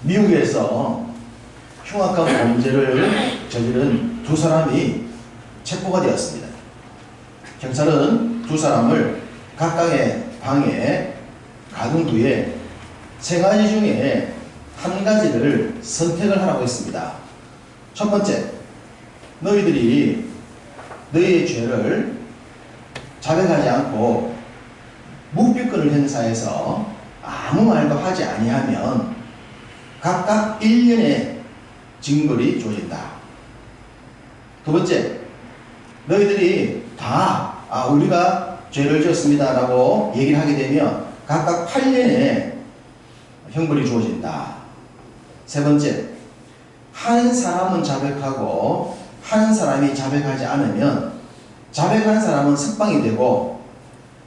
미국에서 흉악한 범죄를 저지른 두 사람이 체포가 되었습니다. 경찰은 두 사람을 각각의 방에 가둔 뒤에 세 가지 중에 한 가지를 선택을 하라고 했습니다. 첫 번째, 너희들이 너희의 죄를 자백하지 않고 묵비권을 행사해서 아무 말도 하지 아니하면 각각 1년의 징벌이 주어진다. 두 번째, 너희들이 다 우리가 죄를 지었습니다 라고 얘기를 하게 되면 각각 8년의 형벌이 주어진다. 세 번째, 한 사람은 자백하고 한 사람이 자백하지 않으면 자백한 사람은 석방이 되고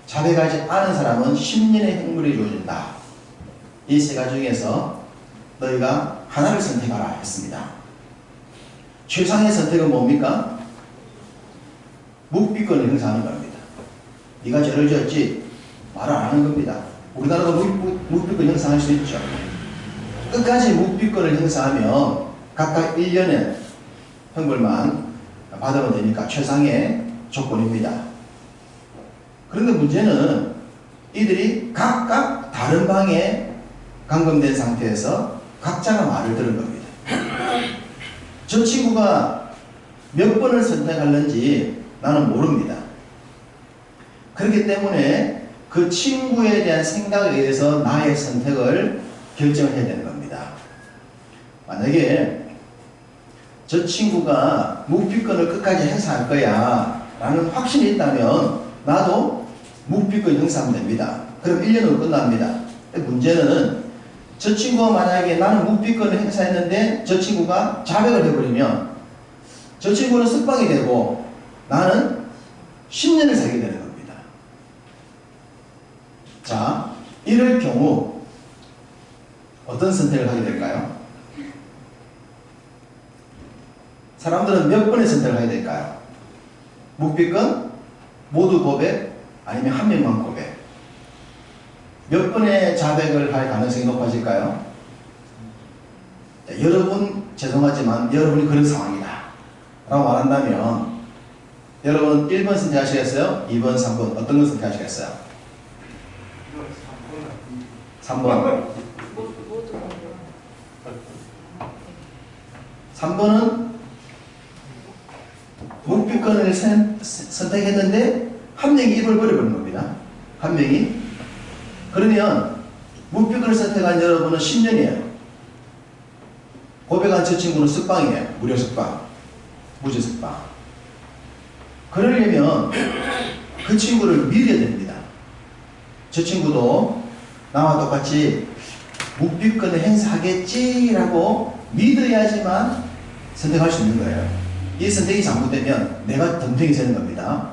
자백하지 않은 사람은 10년의 형벌이 주어진다. 이 세 가지 중에서 너희가 하나를 선택하라 했습니다. 최상의 선택은 뭡니까? 묵비권을 행사하는 겁니다. 네가 죄를 지었지 말을 안 하는 겁니다. 우리나라도 묵비권 행사할 수 있죠. 끝까지 묵비권을 행사하면 각각 1년의 형벌만 받으면 되니까 최상의 조건입니다. 그런데 문제는 이들이 각각 다른 방에 감금된 상태에서 각자가 말을 들은 겁니다. 저 친구가 몇 번을 선택하는지 나는 모릅니다. 그렇기 때문에 그 친구에 대한 생각에 의해서 나의 선택을 결정을 해야 되는 겁니다. 만약에 저 친구가 묵비권을 끝까지 행사할 거야 라는 확신이 있다면 나도 묵비권 행사하면 됩니다. 그럼 1년으로 끝납니다. 문제는 저 친구가 만약에 나는 묵비권을 행사했는데 저 친구가 자백을 해버리면 저 친구는 석방이 되고 나는 10년을 살게 되는 겁니다. 자, 이럴 경우 어떤 선택을 하게 될까요? 사람들은 몇 번의 선택을 하게 될까요? 묵비권, 모두 고백, 아니면 한 명만 고백. 몇 번의 자백을 할 가능성이 높아질까요? 자, 여러분 죄송하지만 여러분이 그런 상황이다 라고 말한다면 여러분 1번 선택하시겠어요? 2번, 3번 어떤 걸 선택하시겠어요? 3번. 3번은 묵비권을 선택했는데 한 명이 입을 버려버린 겁니다. 한 명이. 그러면 묵비권을 선택한 여러분은 10년이에요. 고백한 저 친구는 석방이에요. 무료 석방. 무죄 석방. 그러려면 그 친구를 믿어야 됩니다. 저 친구도 나와 똑같이 묵비권을 행사하겠지라고 믿어야지만 선택할 수 있는 거예요. 이 선택이 잘못되면 내가 덤탱이 되는 겁니다.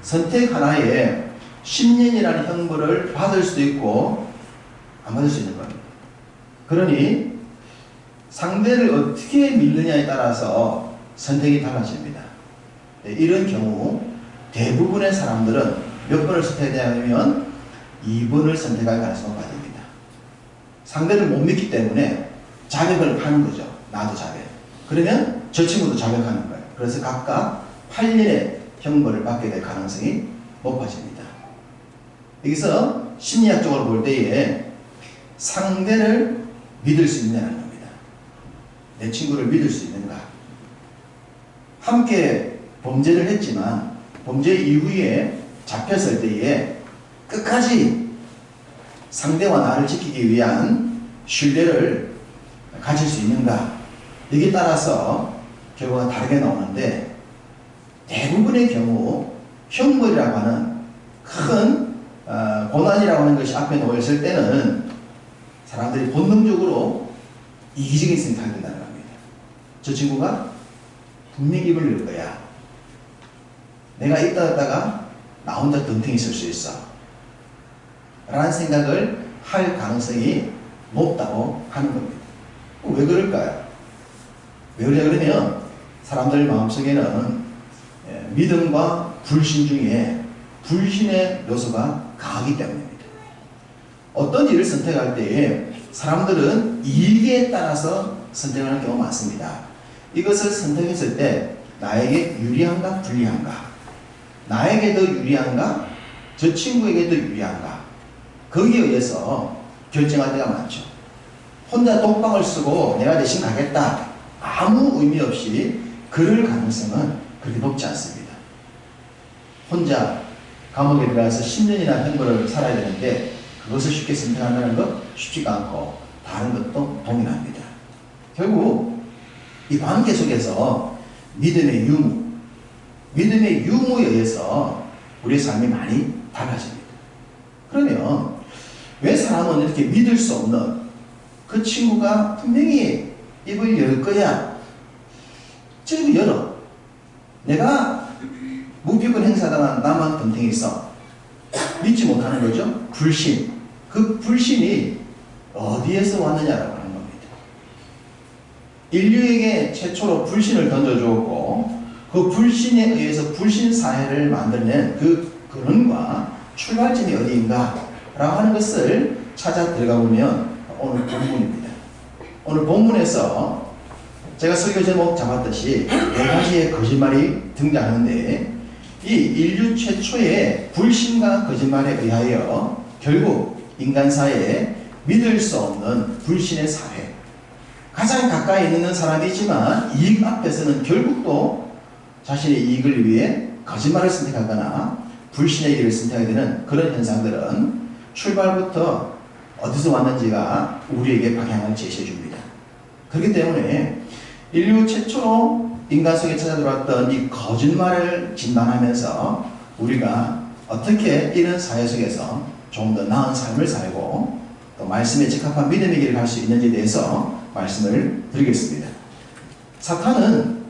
선택 하나에 10년이라는 형벌을 받을 수도 있고 안 받을 수 있는 겁니다. 그러니 상대를 어떻게 믿느냐에 따라서 선택이 달라집니다. 이런 경우 대부분의 사람들은 몇 번을 선택하냐면 2번을 선택할 가능성이 높아집니다. 상대를 못 믿기 때문에 자백을 하는 거죠. 나도 자백. 그러면 저 친구도 자백하는 거예요. 그래서 각각 8년의 형벌을 받게 될 가능성이 높아집니다. 여기서 심리학적으로 볼 때에 상대를 믿을 수 있느냐는 겁니다. 내 친구를 믿을 수 있는가? 함께 범죄를 했지만 범죄 이후에 잡혔을 때에 끝까지 상대와 나를 지키기 위한 신뢰를 가질 수 있는가? 여기에 따라서 결과가 다르게 나오는데 대부분의 경우 형벌이라고 하는 큰 고난이라고 하는 것이 앞에 놓였을 때는 사람들이 본능적으로 이기적인 선택을 한다는 겁니다. 저 친구가 분명히 입을 열 거야. 내가 있다가 나 혼자 덤탱이 쓸 수 있어. 라는 생각을 할 가능성이 높다고 하는 겁니다. 왜 그럴까요? 왜 그러냐 그러면 사람들 마음속에는 믿음과 불신 중에 불신의 요소가 강하기 때문입니다. 어떤 일을 선택할 때에 사람들은 이익에 따라서 선택하는 경우가 많습니다. 이것을 선택했을 때 나에게 유리한가 불리한가, 나에게 더 유리한가 저 친구에게 더 유리한가, 거기에 의해서 결정할 때가 많죠. 혼자 독박을 쓰고 내가 대신 가겠다 아무 의미 없이 그럴 가능성은 그렇게 높지 않습니다. 혼자 감옥에 들어가서 10년이나 형벌을 살아야 되는데 그것을 쉽게 선택한다는 것 쉽지가 않고 다른 것도 동일합니다. 결국 이 관계 속에서 믿음의 유무에 의해서 우리의 삶이 많이 달라집니다. 그러면 왜 사람은 이렇게 믿을 수 없는 그 친구가 분명히 입을 열 거야. 저 입을 열어. 내가 무기권 행사당한 나만 덤탱이 있어. 믿지 못하는 거죠. 불신. 그 불신이 어디에서 왔느냐라고 하는 겁니다. 인류에게 최초로 불신을 던져주었고 그 불신에 의해서 불신 사회를 만들어낸 그 근원과 출발점이 어디인가 라고 하는 것을 찾아 들어가 보면 오늘 본문입니다. 오늘 본문에서 제가 설교 제목 잡았듯이 4가지의 거짓말이 등장하는데 이 인류 최초의 불신과 거짓말에 의하여 결국 인간사회에 믿을 수 없는 불신의 사회, 가장 가까이 있는 사람이지만 이익 앞에서는 결국 또 자신의 이익을 위해 거짓말을 선택하거나 불신의 길을 선택하게 되는 그런 현상들은 출발부터 어디서 왔는지가 우리에게 방향을 제시해 줍니다. 그렇기 때문에 인류 최초로 인간 속에 찾아 들어왔던 이 거짓말을 진단하면서 우리가 어떻게 이런 사회 속에서 좀 더 나은 삶을 살고 또 말씀에 적합한 믿음의 길을 갈 수 있는지에 대해서 말씀을 드리겠습니다. 사탄은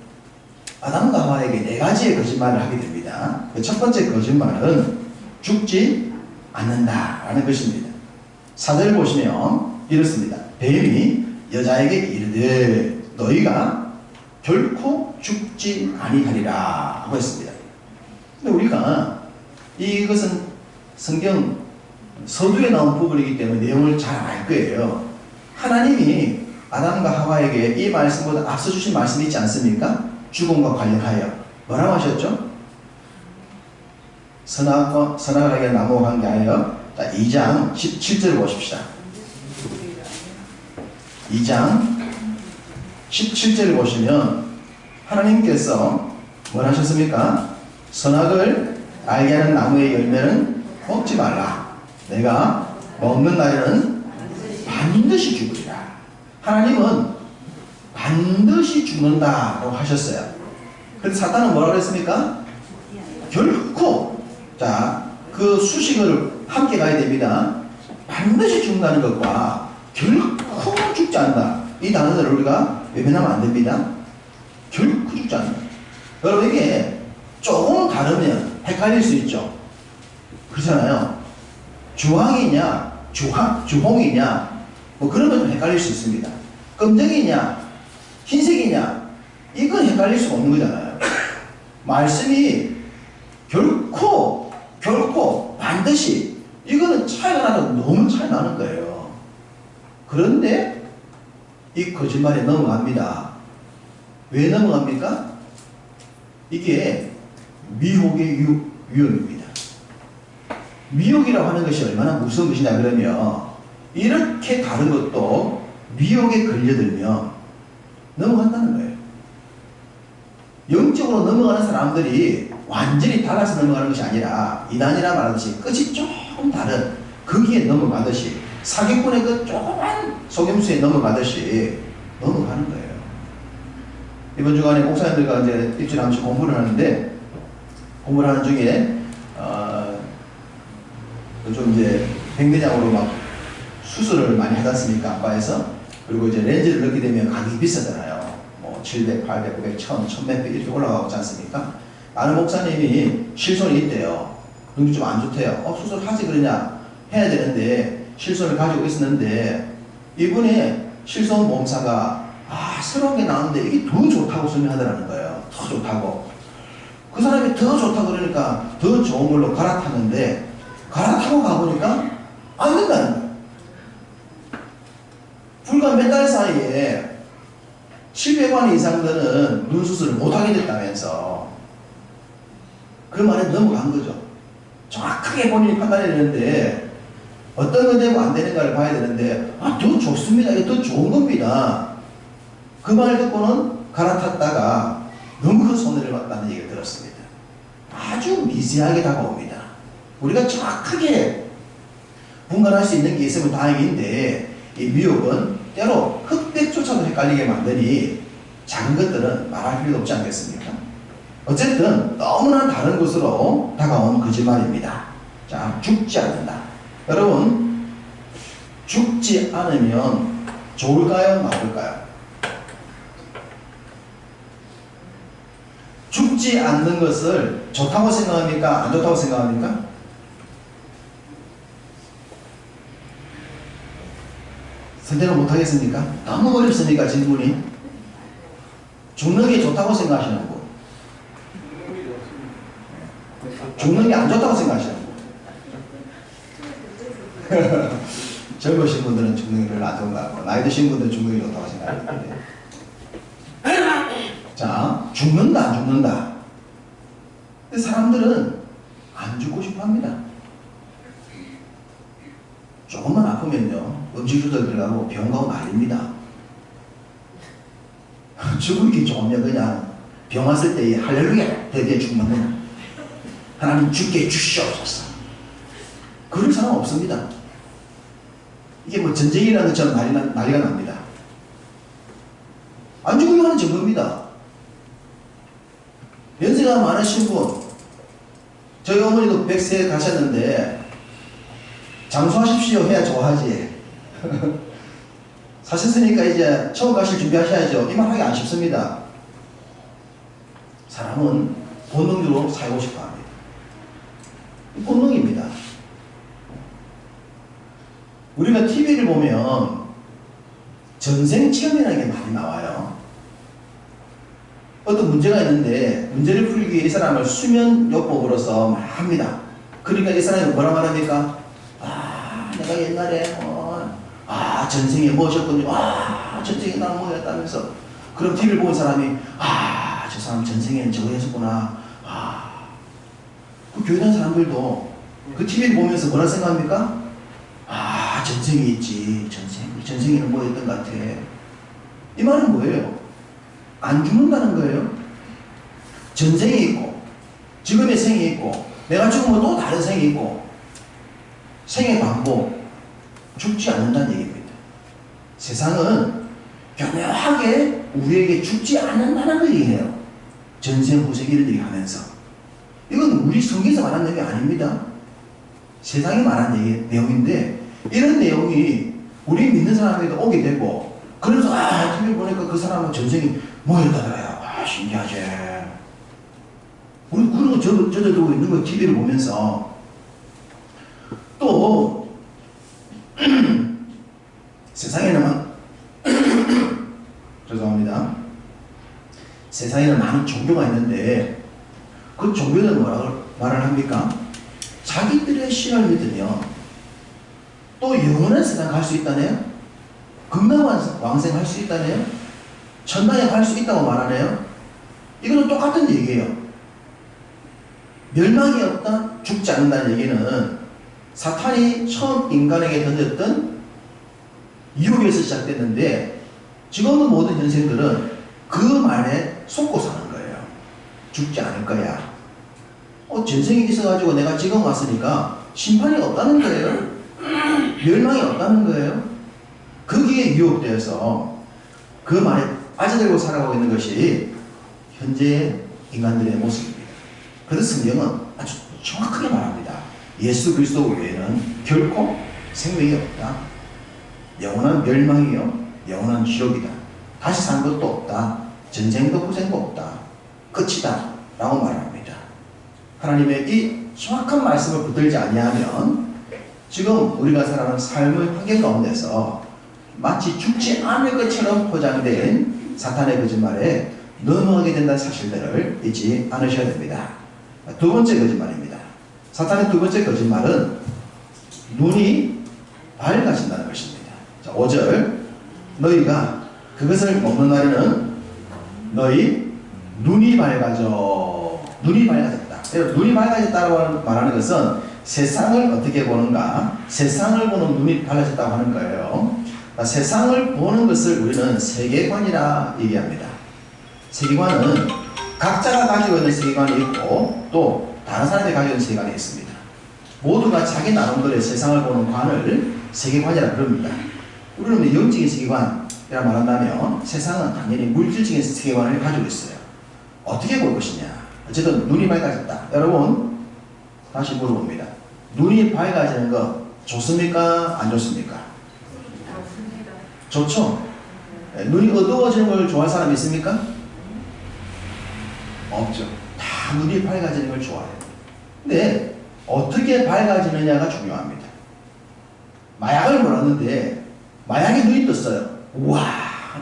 아담과 하와에게 4가지의 거짓말을 하게 됩니다. 첫 번째 거짓말은 죽지 않는다라는 것입니다. 4절을 보시면 이렇습니다. 뱀이 여자에게 이르되 너희가 결코 죽지 아니하리라 하고 했습니다. 근데 우리가 이것은 성경 서두에 나온 부분이기 때문에 내용을 잘 알 거예요. 하나님이 아담과 하와에게 이 말씀보다 앞서 주신 말씀이 있지 않습니까? 죽음과 관련하여 뭐라고 하셨죠? 선악과에 나무와 관계하여 2장 17절을 보십시다. 2장 17절을 보시면 하나님께서 뭘 하셨습니까? 선악을 알게 하는 나무의 열매는 먹지 말라. 내가 먹는 날에는 반드시 죽으리라. 하나님은 반드시 죽는다라고 하셨어요. 그런데 사탄은 뭐라고 했습니까? 결코, 그 수식을 함께 가야 됩니다. 반드시 죽는다는 것과 결코 죽지 않는다. 이 단어들을 우리가 외면하면 안 됩니다. 결코 죽지 않는다. 여러분, 이게 조금 다르면 헷갈릴 수 있죠. 그렇잖아요. 주황이냐, 주홍이냐, 뭐 그러면 좀 헷갈릴 수 있습니다. 검정이냐, 흰색이냐, 이건 헷갈릴 수가 없는 거잖아요. 말씀이 결코 반드시 이거는 차이가 나도 너무 차이 나는 거예요. 그런데 이 거짓말에 넘어갑니다. 왜 넘어갑니까? 이게 미혹의 위험입니다. 미혹이라고 하는 것이 얼마나 무서운 것이냐 그러면 이렇게 다른 것도 미혹에 걸려들면 넘어간다는 거예요. 영적으로 넘어가는 사람들이 완전히 달아서 넘어가는 것이 아니라 이단이라 말하듯이 끝이 조금 다른 거기에 넘어가듯이 사기꾼의 그 조그만 속임수에 넘어가듯이 넘어가는 거예요. 이번 주간에 목사님들과 이제 일주일에 한 번씩 공부를 하는데 공부를 하는 중에 좀 이제 백내장으로 막 수술을 많이 하지 않습니까? 아빠에서. 그리고 이제 렌즈를 넣게 되면 가격이 비싸잖아요. 뭐 700, 800, 900, 1000, 1100 이렇게 올라가고 있지 않습니까? 아는 목사님이 실손이 있대요. 눈이 좀 안 좋대요. 수술하지 그러냐? 해야 되는데 실손을 가지고 있었는데 이분의 실손 보험사가 새로운 게 나왔는데 이게 더 좋다고 설명하더라는 거예요. 더 좋다고. 그 사람이 더 좋다고 그러니까 더 좋은 걸로 갈아탔는데 갈아타고 가보니까 안 된다는 거예요. 불과 몇 달 사이에 700만 이상 되는 눈 수술을 못하게 됐다면서 그 말에 넘어간 거죠. 정확하게 본인이 판단해내는데 어떤 건 되고 안 되는가를 봐야 되는데 더 좋습니다. 이게 더 좋은 겁니다. 그 말 듣고는 갈아탔다가 너무 큰 손해를 봤다는 얘기를 들었습니다. 아주 미세하게 다가옵니다. 우리가 정확하게 분간할 수 있는 게 있으면 다행인데 이 미혹은 때로 흑백조차도 헷갈리게 만드니 작은 것들은 말할 필요도 없지 않겠습니까? 어쨌든 너무나 다른 것으로 다가온 거짓말입니다. 자, 죽지 않는다. 여러분, 죽지 않으면 좋을까요? 나쁠까요? 죽지 않는 것을 좋다고 생각합니까? 안 좋다고 생각합니까? 선택을 못하겠습니까? 너무 어렵습니까? 질문이. 죽는 게 좋다고 생각하시는 분, 죽는 게 안 좋다고 생각하시는 분. 젊으신 분들은 죽는 게 별로 안 좋은 것 같고 나이 드신 분들은 죽는 게 좋다고 생각하는데, 자, 죽는다 안 죽는다. 근데 사람들은 안 죽고 싶어 합니다. 조금만 아프면요 음식 조절 들어가고 병원 가고 난립니다. 죽기 좋으면 그냥 병 왔을 때 할렐루야 대비해 죽는 거야. 하나님 죽게 해주시옵소서. 그럴 사람 없습니다. 이게 뭐 전쟁이라는 것처럼 난리가 납니다. 안 죽으려고 하는 증거입니다. 연세가 많으신 분, 저희 어머니도 100세 가셨는데 장수하십시오 해야 좋아하지. 사셨으니까 이제 처음 가실 준비하셔야죠. 이 말 하기 안 쉽습니다. 사람은 본능적으로 살고 싶어 합니다. 본능입니다. 우리가 TV를 보면 전생 체험이라는 게 많이 나와요. 어떤 문제가 있는데 문제를 풀기 위해 이 사람을 수면요법으로서 말합니다. 그러니까 이 사람이 뭐라 말합니까? 내가 옛날에 전생에 뭐셨군요. 전생에 나는 뭐였다면서. 그럼 TV를 보는 사람이 저 사람 전생에는 저거 했었구나. 그 교회 다니는 사람들도 그 TV를 보면서 뭐라 생각합니까? 전생이 있지. 전생에는 뭐였던 것 같아. 이 말은 뭐예요? 안 죽는다는 거예요. 전생이 있고 지금의 생이 있고 내가 죽으면 또 다른 생이 있고 생의 반복, 죽지 않는다는 얘기입니다. 세상은 교묘하게 우리에게 죽지 않는다는 걸 얘기해요. 전생 후생이를 얘기하면서. 이건 우리 성경에서 말한 내용이 아닙니다. 세상이 말한 내용인데 이런 내용이 우리 믿는 사람에게도 오게 되고, 그래서 TV 보니까 그 사람은 전생이 뭐였다더라요. 신기하지. 우리 그런 거 저들고 있는 거 TV를 보면서. 또 세상에는 죄송합니다. 세상에는 많은 종교가 있는데 그 종교는 뭐라고 말을 합니까? 자기들의 신을 믿으면 또 영원한 세상 갈 수 있다네요. 금강왕생 할 수 있다네요. 천당에 갈 수 있다고 말하네요. 이거는 똑같은 얘기예요. 멸망이 없다, 죽지 않는다는 얘기는 사탄이 처음 인간에게 던졌던 유혹에서 시작됐는데, 지금은 모든 현생들은 그 말에 속고 사는 거예요. 죽지 않을 거야. 전생이 있어가지고 내가 지금 왔으니까 심판이 없다는 거예요. 멸망이 없다는 거예요. 거기에 유혹되어서 그 말에 빠져들고 살아가고 있는 것이 현재의 인간들의 모습입니다. 그래서 성경은 아주 정확하게 말합니다. 예수 그리스도 외에는 결코 생명이 없다. 영원한 멸망이요, 영원한 지옥이다. 다시 산 것도 없다. 전생도 후생도 없다. 끝이다. 라고 말합니다. 하나님의 이 정확한 말씀을 붙들지 아니하면 지금 우리가 살아가는 삶의 환경 가운데서 마치 죽지 않을 것처럼 포장된 사탄의 거짓말에 넘어가게 된다는 사실들을 잊지 않으셔야 됩니다. 두 번째 거짓말입니다. 사탄의 두 번째 거짓말은 눈이 밝아진다는 것입니다. 자, 5절 너희가 그것을 먹는 날에는 너희 눈이 밝아져. 눈이 밝아졌다. 눈이 밝아졌다고 말하는 것은 세상을 어떻게 보는가, 세상을 보는 눈이 밝아졌다고 하는 거예요. 세상을 보는 것을 우리는 세계관이라 얘기합니다. 세계관은 각자가 가지고 있는 세계관이 있고 또 다른 사람이 가지고 있는 세계관이 있습니다. 모두가 자기 나름대로의 세상을 보는 관을 세계관이라 부릅니다. 우리는 영적인 세계관이라 말한다면 세상은 당연히 물질적인 세계관을 가지고 있어요. 어떻게 볼 것이냐. 어쨌든 눈이 밝아졌다. 여러분 다시 물어봅니다. 눈이 밝아지는 거 좋습니까? 안 좋습니까? 좋죠? 눈이 어두워지는 걸 좋아할 사람이 있습니까? 없죠. 다 눈이 밝아지는 걸 좋아해요. 근데 어떻게 밝아지느냐가 중요합니다. 마약을 몰았는데 마약에 눈이 떴어요. 우와,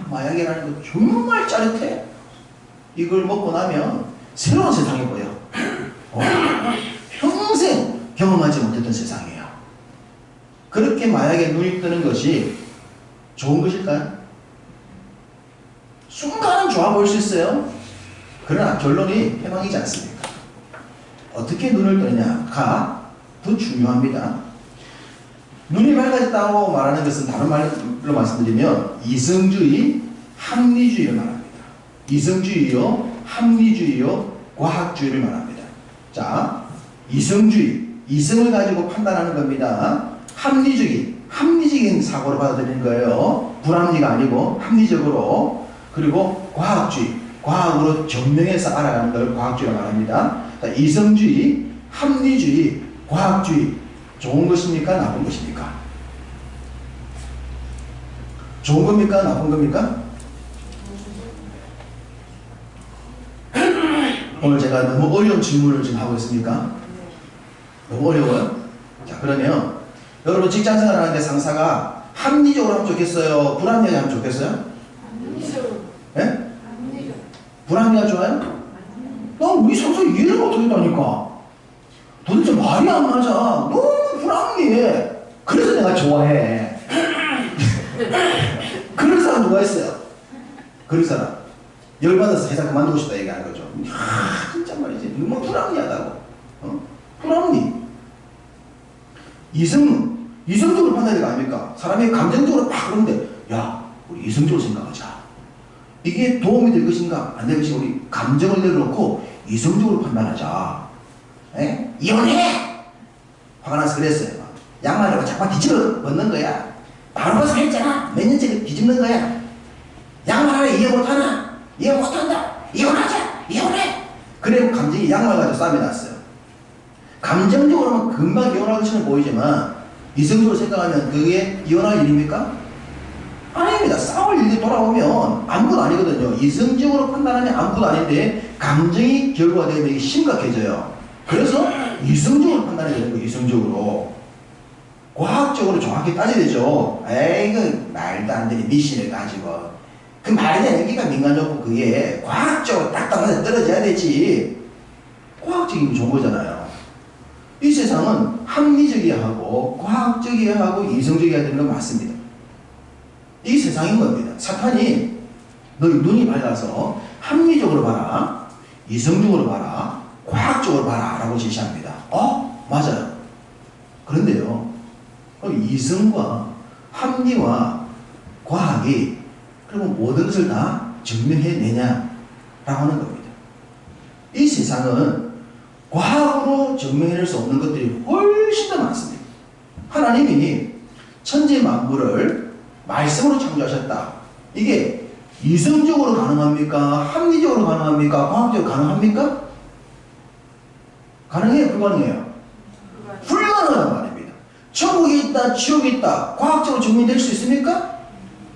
마약이라는 거 정말 짜릿해. 이걸 먹고 나면 새로운 세상이 보여. 평생 경험하지 못했던 세상이에요. 그렇게 마약에 눈이 뜨는 것이 좋은 것일까요? 순간은 좋아 보일 수 있어요. 그러나 결론이 해방이지 않습니까? 어떻게 눈을 뜨느냐가 더 중요합니다. 눈이 밝아졌다고 말하는 것은 다른 말로 말씀드리면 이성주의, 합리주의를 말합니다. 이성주의요, 합리주의요, 과학주의를 말합니다. 자, 이성주의, 이성을 가지고 판단하는 겁니다. 합리주의, 합리적인 사고를 받아들이는 거예요. 불합리가 아니고 합리적으로. 그리고 과학주의, 과학으로 증명해서 알아가는 걸 과학주의라고 말합니다. 자, 이성주의, 합리주의, 과학주의, 좋은 것입니까? 나쁜 것입니까? 좋은 겁니까? 나쁜 겁니까? 오늘 제가 너무 어려운 질문을 지금 하고 있습니까? 너무 어려워요? 자, 그러면 여러분 직장 생활하는데 상사가 합리적으로 하면 좋겠어요? 불합리하게 하면 좋겠어요? 합리적으로. 예? 합리적. 불합리가 좋아요? 난 우리 상사 이해를 못하겠다니까. 도대체 말이 안 맞아. 너무 불합리해. 그래서 내가 좋아해. 그런 사람 누가 있어요? 그런 사람. 열받아서 회사 그만두고 싶다 얘기하는 거죠. 진짜 말이지. 너무 불합리하다고. 불합리. 이성적으로 판단해야 될 거 아닙니까? 사람이 감정적으로 막 그러는데, 야, 우리 이성적으로 생각하자. 이게 도움이 될 것인가? 안 될 것인가? 우리 감정을 내려놓고 이성적으로 판단하자. 에? 이혼해! 화가 나서 그랬어요. 양말을 자꾸 뒤집어 벗는 거야. 바로 벗어 했잖아. 몇 년째 뒤집는 거야. 양말 하나 이해 못하나? 이해 못한다. 이혼하자. 이혼해. 그래 감정이 양말 가지고 싸움이 났어요. 감정적으로는 금방 이혼할 것처럼 보이지만 이성적으로 생각하면 그게 이혼할 일입니까? 아닙니다. 싸울 일이 돌아오면 아무것도 아니거든요. 이성적으로 판단하면 아무것도 아닌데 감정이 결과가 되면 이게 심각해져요. 그래서 이성적으로 판단해야 되는 거예요. 이성적으로. 과학적으로 정확히 따져야 되죠. 에이, 말도 안 되는 미신을 가지고. 그 말에 대한 연기가 민간적으로 그게 과학적으로 딱딱하게 떨어져야 되지. 과학적이면 좋은 거잖아요. 이 세상은 합리적이어야 하고 과학적이어야 하고 이성적이어야 되는 건 맞습니다. 이 세상인 겁니다. 사탄이 너희 눈이 밝아서 합리적으로 봐라, 이성적으로 봐라, 과학적으로 봐라 라고 제시합니다. 맞아요. 그런데요, 이성과 합리와 과학이 그러면 모든 것을 다 증명해내냐라고 하는 겁니다. 이 세상은 과학으로 증명해낼 수 없는 것들이 훨씬 더 많습니다. 하나님이 천지 만물을 말씀으로 창조하셨다. 이게 이성적으로 가능합니까? 합리적으로 가능합니까? 과학적으로 가능합니까? 가능해요? 불가능해요? 불가능한 말입니다. 천국이 있다, 지옥이 있다. 과학적으로 증명될 수 있습니까?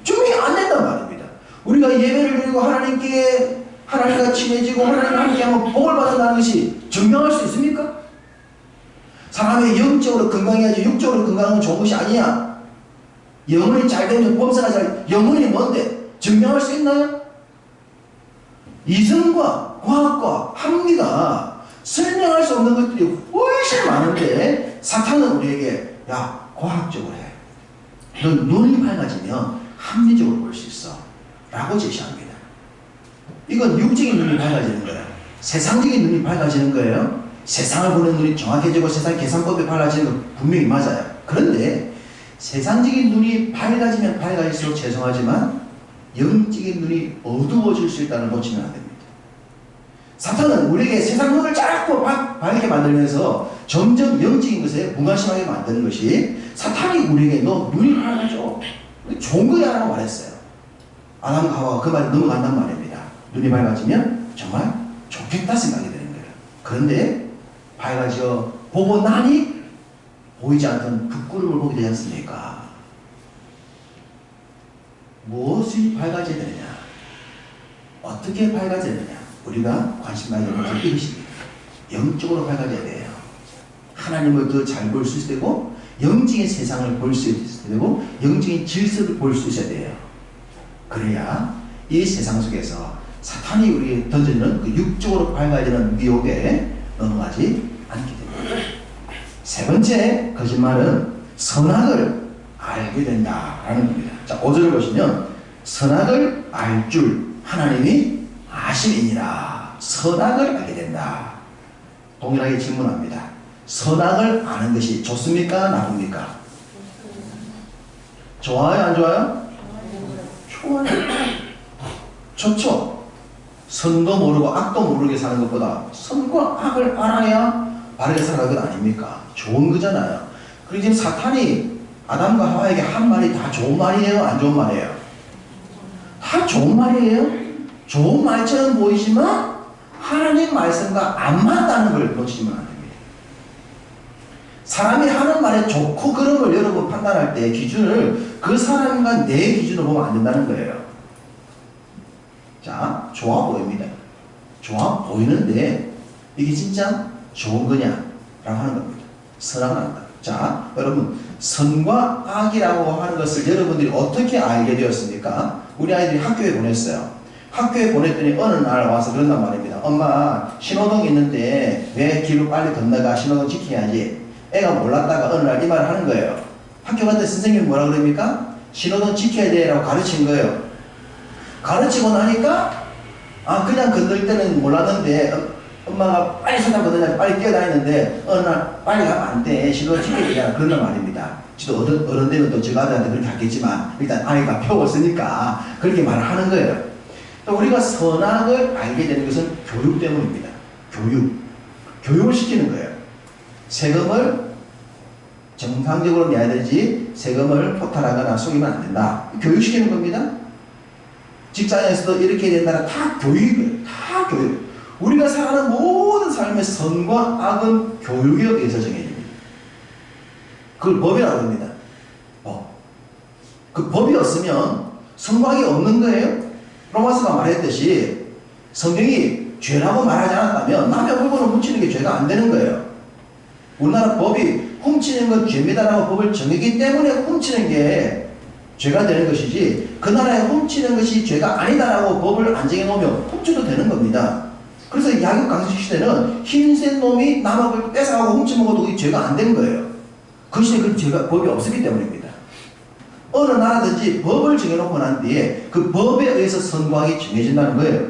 증명이 안 된단 말입니다. 우리가 예배를 드리고 하나님과 친해지고 하나님과 함께하면 복을 받는다는 것이 증명할 수 있습니까? 사람이 영적으로 건강해야지 육적으로 건강한 건 좋은 것이 아니야. 영혼이 잘 되면 범사가 잘, 영혼이 뭔데? 증명할 수 있나요? 이성과 과학과 합리가 설명할 수 없는 것들이 훨씬 많은데 사탄은 우리에게 야, 과학적으로 해. 넌 눈이 밝아지면 합리적으로 볼 라고 제시합니다. 이건 육적인 눈이 밝아지는 거예요. 세상적인 눈이 밝아지는 거예요. 세상을 보는 눈이 정확해지고 세상 계산법이 밝아지는 건 분명히 맞아요. 그런데 세상적인 눈이 밝아지면 밝아질수록 죄송하지만 영적인 눈이 어두워질 수 있다는 걸 놓치면 안 됩니다. 사탄은 우리에게 세상 눈을 자꾸 밝게 만들면서 점점 영적인 것에 무관심하게 만드는 것이 사탄이 우리에게 너 눈이 밝아져. 좋은 거야 라고 말했어요. 아담과 하와가 그 말에 넘어간단 말입니다. 눈이 밝아지면 정말 좋겠다 생각이 되는 거예요. 그런데 밝아져 보고 나니 보이지 않던 그 구름을 보게 되지 않습니까? 무엇이 밝아져야 되느냐? 어떻게 밝아져야 되느냐? 우리가 관심 가져야 되는 것은 이것입니다. 영적으로 밝아져야 돼요. 하나님을 더 잘 볼 수 있어야 되고 영적인 세상을 볼 수 있어야 되고 영적인 질서를 볼 수 있어야 돼요. 그래야 이 세상 속에서 사탄이 우리에게 던지는 그 육적으로 밝아지는 미혹에 넘어가지 않게 됩니다. 세 번째 거짓말은 선악을 알게 된다라는 겁니다. 자, 5절을 보시면 선악을 알 줄 하나님이 아심이니라. 선악을 알게 된다. 동일하게 질문합니다. 선악을 아는 것이 좋습니까? 나쁩니까? 좋아요? 안 좋아요? 좋아요. 좋죠. 선도 모르고 악도 모르게 사는 것보다 선과 악을 알아야 바르게 살아가는 것 아닙니까? 좋은 거잖아요. 그리고 지금 사탄이 아담과 하와에게 한 말이 다 좋은 말이에요? 안 좋은 말이에요? 다 좋은 말이에요? 좋은 말처럼 보이지만 하나님 말씀과 안 맞다는 걸 놓치면 안 됩니다. 사람이 하는 말에 좋고 그런 걸 여러분 판단할 때 기준을 그 사람과 내 기준으로 보면 안 된다는 거예요. 자, 좋아 보입니다. 좋아 보이는데 이게 진짜 좋은 거냐? 라고 하는 겁니다. 선악을 한다. 자, 여러분 선과 악이라고 하는 것을 여러분들이 어떻게 알게 되었습니까? 우리 아이들이 학교에 보냈어요. 학교에 보냈더니 어느 날 와서 그런단 말입니다. 엄마 신호등 있는데 왜 길을 빨리 건너가? 신호등 지켜야지. 애가 몰랐다가 어느 날 이 말을 하는 거예요. 학교 갔더니 선생님이 뭐라 그럽니까? 신호등 지켜야 돼 라고 가르친 거예요. 가르치고 나니까 그냥 건널 때는 몰랐는데 엄마가 빨리 손잡 건너자 빨리 뛰어다니는데 어느 날 빨리 가면 안 돼. 신호등 지켜야 되잖아. 그런단 말입니다. 저도 어른 되면 또 저가 아들한테 그렇게 하겠지만 일단 아이가 배웠으니까 그렇게 말을 하는 거예요. 또 우리가 선악을 알게 되는 것은 교육 때문입니다. 교육을 시키는 거예요. 세금을 정상적으로 내야 되지 세금을 포탈하거나 속이면 안 된다. 교육시키는 겁니다. 직장에서도 이렇게 해야 된다는 다 교육이에요. 다 교육. 우리가 살아가는 모든 삶의 선과 악은 교육에 의해서 정해집니다. 그걸 법이라고 합니다. 그 법이 없으면 선과 악이 없는 거예요. 로마서가 말했듯이 성경이 죄라고 말하지 않았다면 남의 물건을 훔치는 게 죄가 안 되는 거예요. 우리나라 법이 훔치는 건 죄입니다라고 법을 정했기 때문에 훔치는 게 죄가 되는 것이지 그 나라에 훔치는 것이 죄가 아니다라고 법을 안 정해놓으면 훔쳐도 되는 겁니다. 그래서 야곱 강식 시대는 힘센 놈이 남의 걸 뺏어가고 훔쳐먹어도 그게 죄가 안 된 거예요. 그 시대에 그 죄가 법이 없었기 때문입니다. 어느 나라든지 법을 정해놓고 난 뒤에 그 법에 의해서 선과 악이 정해진다는 거예요.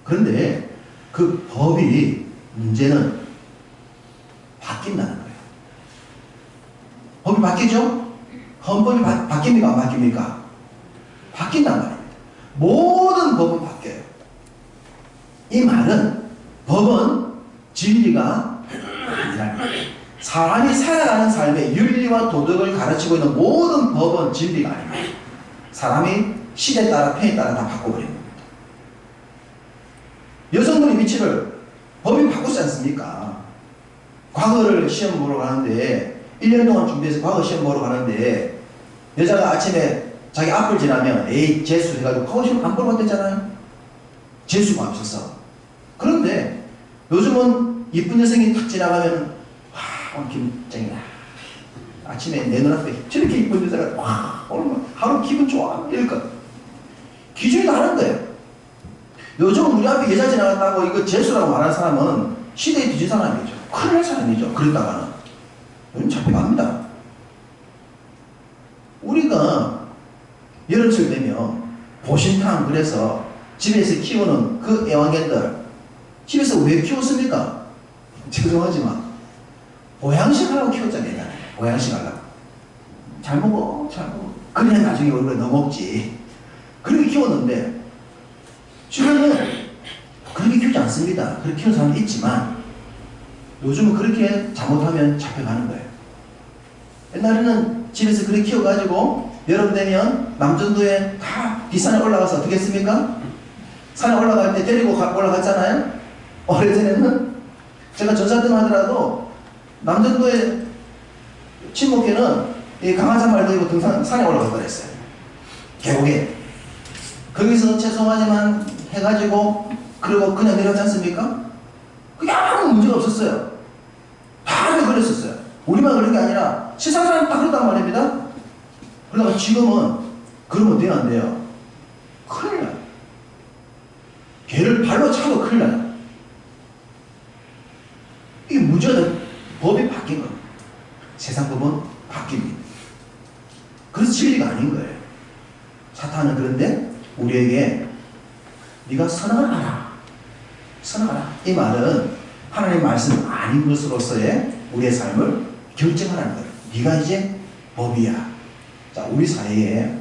그런데 그 법이 문제는 바뀐다는 거예요. 법이 바뀌죠? 헌법이 바뀝니까? 안 바뀝니까? 바뀐단 말입니다. 모든 법은 바뀌어요. 이 말은 법은 진리가 아니라는 거예요. 사람이 살아가는 삶에 윤리와 도덕을 가르치고 있는 모든 법은 진리가 아닙니다. 사람이 시대에 따라 편에 따라 다 바꿔버리는 겁니다. 여성분의 위치를 법이 바꾸지 않습니까? 과거를 시험 보러 가는데 1년 동안 준비해서 과거 시험 보러 가는데 여자가 아침에 자기 앞을 지나면 에이 재수 해가지고 과거 시험 안 보러 갔댔잖아요. 재수가 없었어. 그런데 요즘은 이쁜 여성이 탁 지나가면 오늘 기분 짱이다. 아침에 내 눈앞에 저렇게 이쁜 여자가 오늘 하루 기분 좋아 이럴 것. 기준이 다른 거예요. 요즘 우리 앞에 여자 지나갔다고 이거 재수라고 말하는 사람은 시대에 뒤진 사람이죠. 큰일 날 사람이죠. 그랬다가는 요즘 잡혀갑니다. 우리가 여름철 되면 보신탕 그래서 집에서 키우는 그 애완견들 집에서 왜 키웠습니까? 죄송하지만 보양식 하려고 키웠잖아요. 보양식 하려고. 잘 먹어, 잘 먹어. 그냥 나중에 얼굴에 넣어먹지. 그렇게 키웠는데 지금은 그렇게 키우지 않습니다. 그렇게 키우는 사람도 있지만 요즘은 그렇게 잘못하면 잡혀가는 거예요. 옛날에는 집에서 그렇게 키워가지고 여름 되면 남전도에 다 뒷산에 올라가서 어떻게 했습니까? 산에 올라갈 때 데리고 올라갔잖아요. 오래전에는 제가 전사등 하더라도 남전도에 친목회는 이 강아지 한 마리 데리고 산에 올라갈 뻔했어요. 계곡에. 거기서 죄송하지만 해가지고 그리고 그냥 내려왔지 않습니까? 그게 아무 문제가 없었어요. 다 그랬었어요. 우리만 그런 게 아니라 세상 사람이 다 그렇단 말입니다. 그러다가 지금은 그러면 돼요, 안 돼요? 큰일 나요. 개를 발로 차도 큰일 나요. 이게 문제가 법이 바뀐 겁니다. 세상 법은 바뀝니다. 그래서 진리가 아닌 거예요. 사탄은 그런데 우리에게 네가 선을 하라. 선하라. 이 말은 하나님의 말씀 아닌 것으로서의 우리의 삶을 결정하라는 거예요. 네가 이제 법이야. 자, 우리 사회에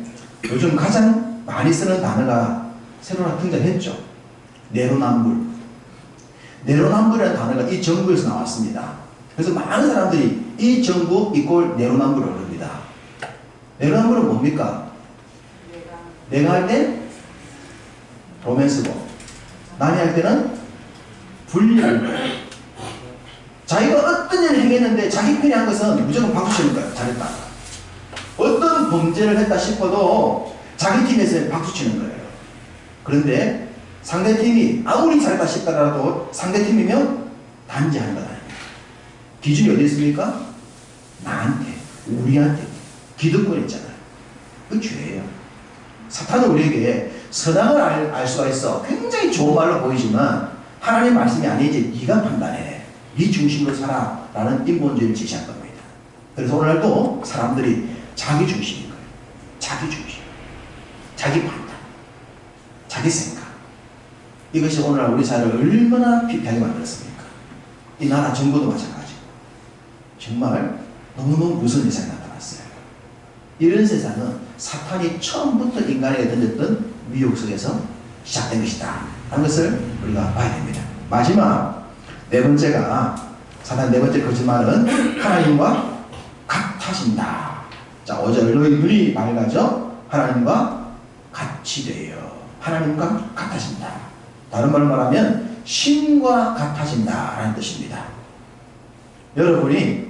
요즘 가장 많이 쓰는 단어가 새로 하나 등장했죠. 내로남불. 내로남불이라는 단어가 이 정부에서 나왔습니다. 그래서 많은 사람들이 이 정부 이꼴 내로남불을 부릅니다. 내로남불은 뭡니까? 내가 할 때 로맨스고 남이 할 때는 불리한 거예요. 자기가 어떤 일을 행했는데 자기 편이 한 것은 무조건 박수 치는 거예요. 잘했다. 어떤 범죄를 했다 싶어도 자기 팀에서 박수 치는 거예요. 그런데 상대팀이 아무리 잘했다 싶더라도 상대팀이면 단죄하는 것 아닙니까? 기준이 어디 있습니까? 나한테, 우리한테 기득권 있잖아요. 그 죄예요. 사탄은 우리에게 선악을 알 수가 있어. 굉장히 좋은 말로 보이지만 하나님 말씀이 아니지. 네가 판단해. 네 중심으로 살아. 라는 인본주의를 제시한 겁니다. 그래서 오늘도 사람들이 자기 중심인 거예요. 자기 중심. 자기 판단. 자기 생각. 이것이 오늘날 우리 사회를 얼마나 피폐하게 만들었습니까? 이 나라 정부도 마찬가지고. 정말 너무너무 무서운 세상이 나타났어요. 이런 세상은 사탄이 처음부터 인간에게 던졌던 미혹 속에서 시작된 것이다 하는 것을 우리가 봐야 됩니다. 마지막 네 번째가 사탄 네 번째 거짓말은 하나님과 같아진다. 자, 5절 너희 눈이 맑아져 하나님과 같이 돼요. 하나님과 같아진다. 다른 말로 말하면 신과 같아진다 라는 뜻입니다. 여러분이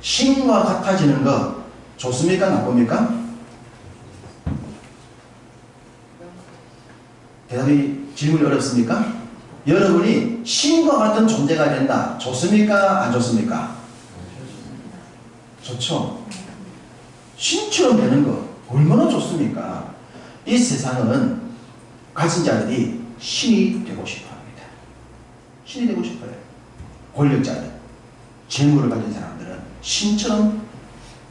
신과 같아지는 거 좋습니까? 나쁩니까? 대답이 질문이 어렵습니까? 여러분이 신과 같은 존재가 된다. 좋습니까? 안 좋습니까? 좋죠. 신처럼 되는 거 얼마나 좋습니까? 이 세상은 가진 자들이 신이 되고 싶어 합니다. 신이 되고 싶어요. 권력자들, 재물을 가진 사람들은 신처럼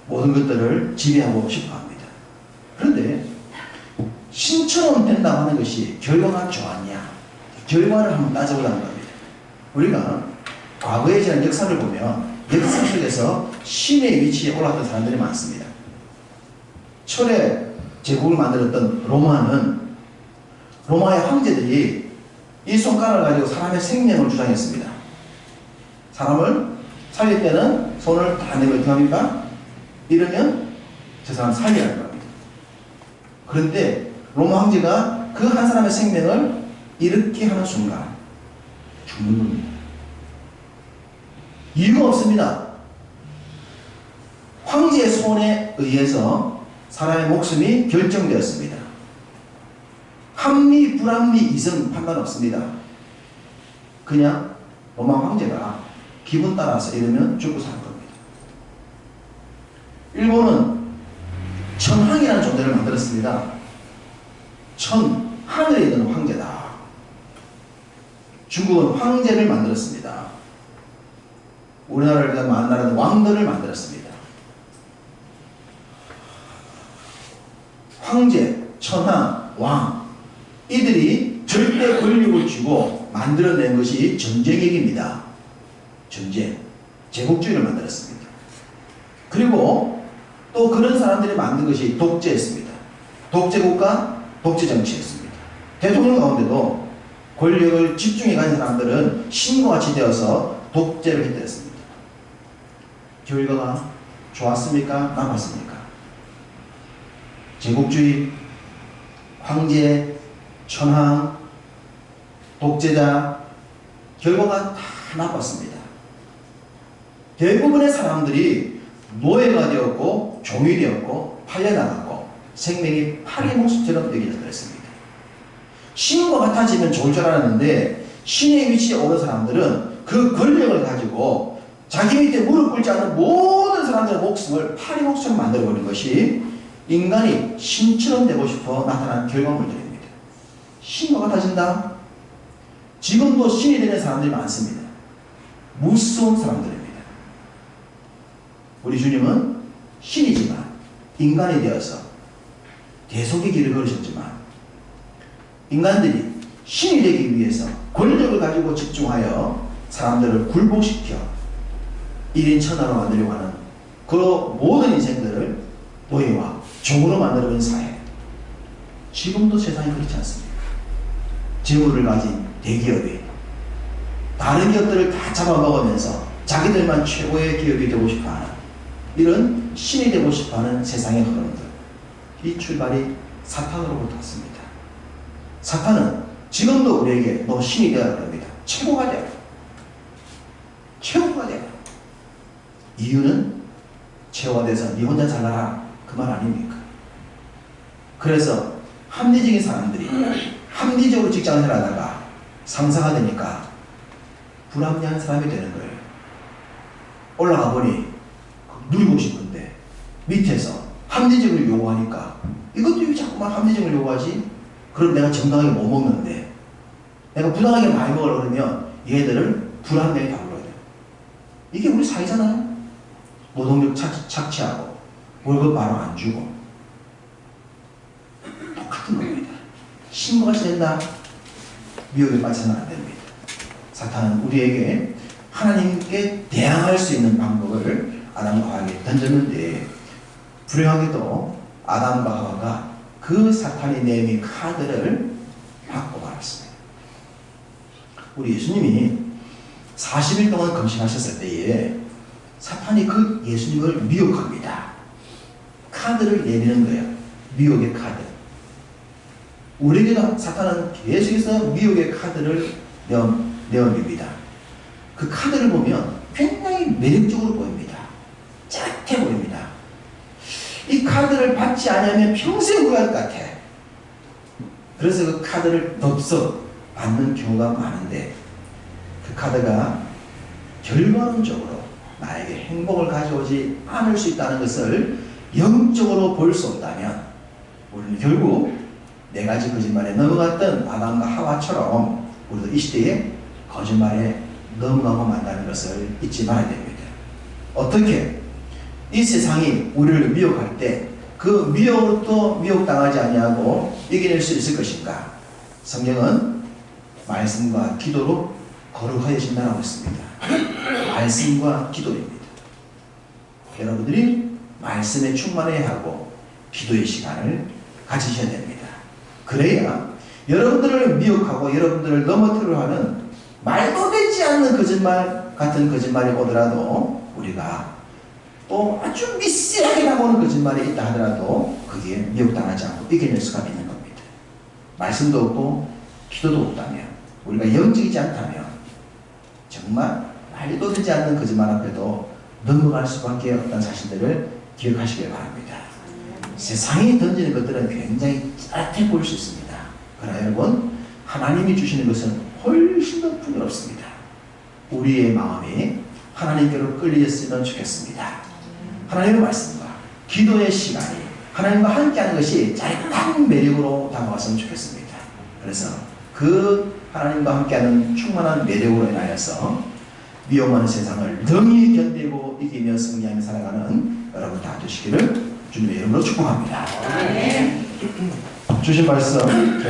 모든 것들을 지배하고 싶어 합니다. 그런데 신처럼 된다고 하는 것이 결과가 좋았냐? 결과를 한번 따져보자는 겁니다. 우리가 과거에 지난 역사를 보면 역사 속에서 신의 위치에 올랐던 사람들이 많습니다. 철의 제국을 만들었던 로마의 황제들이 이 손가락을 가지고 사람의 생명을 주장했습니다. 사람을 살릴 때는 손을 다 내밀어 어떻게 합니까? 이러면 저 사람 살려야 할 겁니다. 그런데 로마 황제가 그 한 사람의 생명을 이렇게 하는 순간 죽는 겁니다. 이유가 없습니다. 황제의 손에 의해서 사람의 목숨이 결정되었습니다. 합리, 불합리, 이성 판단 없습니다. 그냥 로마 황제가 기분 따라서 이러면 죽고 사는 겁니다. 일본은 천황이라는 존재를 만들었습니다. 하늘에 있는 황제다. 중국은 황제를 만들었습니다. 우리나라를 많은 나라는 왕들을 만들었습니다. 황제, 천황, 왕 이들이 절대 권력을 쥐고 만들어낸 것이 전쟁액입니다. 전쟁, 제국주의를 만들었습니다. 그리고 또 그런 사람들이 만든 것이 독재였습니다. 독재국가, 독재정치였습니다. 대통령 가운데도 권력을 집중해 가진 사람들은 신과 같이 되어서 독재를 휘둘렀습니다. 결과가 좋았습니까? 나빴습니까? 제국주의, 황제, 천황, 독재자, 결과가 다 나빴습니다. 대부분의 사람들이 노예가 되었고 종이 되었고 팔려나갔고 생명이 파리 목숨처럼 여겨졌습니다. 신과 같아지면 좋을 줄 알았는데 신의 위치에 오른 사람들은 그 권력을 가지고 자기 밑에 무릎 꿇지 않는 모든 사람들의 목숨을 파리 목숨으로 만들어버린 것이 인간이 신처럼 되고 싶어 나타난 결과물들입니다. 신과 같아진다? 지금도 신이 되는 사람들이 많습니다. 무서운 사람들입니다. 우리 주님은 신이지만 인간이 되어서 대속의 길을 걸으셨지만 인간들이 신이 되기 위해서 권력을 가지고 집중하여 사람들을 굴복시켜 1인 천하로 만들려고 하는 그 모든 인생들을 노예와 종으로 만들어버린 사회. 지금도 세상이 그렇지 않습니까? 재물을 가진 대기업이 다른 기업들을 다 잡아먹으면서 자기들만 최고의 기업이 되고 싶어하는 이런 신이 되고 싶어하는 세상의 흐름들. 이 출발이 사탄으로부터 왔습니다. 사탄은 지금도 우리에게 너 신이 되어야 합니다. 최고가 되어라. 최고가 되어라. 이유는 최고가 돼서 네 혼자 잘나라 그 말 아닙니까? 그래서 합리적인 사람들이 합리적으로 직장을 하다가 상사가 되니까 불합리한 사람이 되는 거예요. 올라가 보니 누리고 싶은데 밑에서 합리적으로 요구하니까 이것도 왜 자꾸만 합리적으로 요구하지? 그럼 내가 정당하게 못 먹는데 내가 부당하게 많이 먹으려고 그러면 얘들을 불합리하게 다루어야 돼요. 이게 우리 사회잖아요. 노동력 착취하고 월급 바로 안 주고 똑같은 겁니다. 신고가 된다. 미혹에 빠져서는 안 됩니다. 사탄은 우리에게 하나님께 대항할 수 있는 방법을 아담과 하와에게 던졌는데 불행하게도 아담과 하와가 그 사탄이 내민 카드를 받고 말았습니다. 우리 예수님이 40일 동안 금식하셨을 때에 사탄이 그 예수님을 미혹합니다. 카드를 내리는 거예요. 미혹의 카드. 우리에게도 사탄은 계속해서 미혹의 카드를 내어줍니다. 그 카드를 보면 굉장히 매력적으로 보입니다. 짜릿해 보입니다. 이 카드를 받지 않으면 평생 후회할 것 같아. 그래서 그 카드를 덥석 받는 경우가 많은데 그 카드가 결과론적으로 나에게 행복을 가져오지 않을 수 있다는 것을 영적으로 볼 수 없다면 우리는 결국 네 가지 거짓말에 넘어갔던 아담과 하와처럼 우리도 이 시대에 거짓말에 넘어가고 만다는 것을 잊지 말아야 됩니다. 어떻게 이 세상이 우리를 미혹할 때 그 미혹으로부터 미혹당하지 아니하고 이겨낼 수 있을 것인가? 성경은 말씀과 기도로 거룩하여진다고 했습니다. 말씀과 기도입니다. 여러분들이 말씀에 충만해야 하고 기도의 시간을 가지셔야 됩니다. 그래야 여러분들을 미혹하고 여러분들을 넘어뜨리려 하는 말도 되지 않는 거짓말 같은 거짓말이 오더라도 우리가 또 아주 미세하게 나오는 거짓말이 있다 하더라도 거기에 미혹당하지 않고 이겨낼 수가 있는 겁니다. 말씀도 없고 기도도 없다면 우리가 영적이지 않다면 정말 말도 되지 않는 거짓말 앞에도 넘어갈 수밖에 없다는 사실들을 기억하시길 바랍니다. 세상이 던지는 것들은 굉장히 짜릿해 보일 수 있습니다. 그러나 여러분 하나님이 주시는 것은 훨씬 더 풍요롭습니다. 우리의 마음이 하나님께로 끌리셨으면 좋겠습니다. 하나님의 말씀과 기도의 시간이 하나님과 함께하는 것이 짜릿한 매력으로 다가왔으면 좋겠습니다. 그래서 그 하나님과 함께하는 충만한 매력으로 인하여서 위험한 세상을 능히 견디고 이기며 승리하며 살아가는 여러분 다 되시기를 주님의 이름으로 축복합니다. 주신 말씀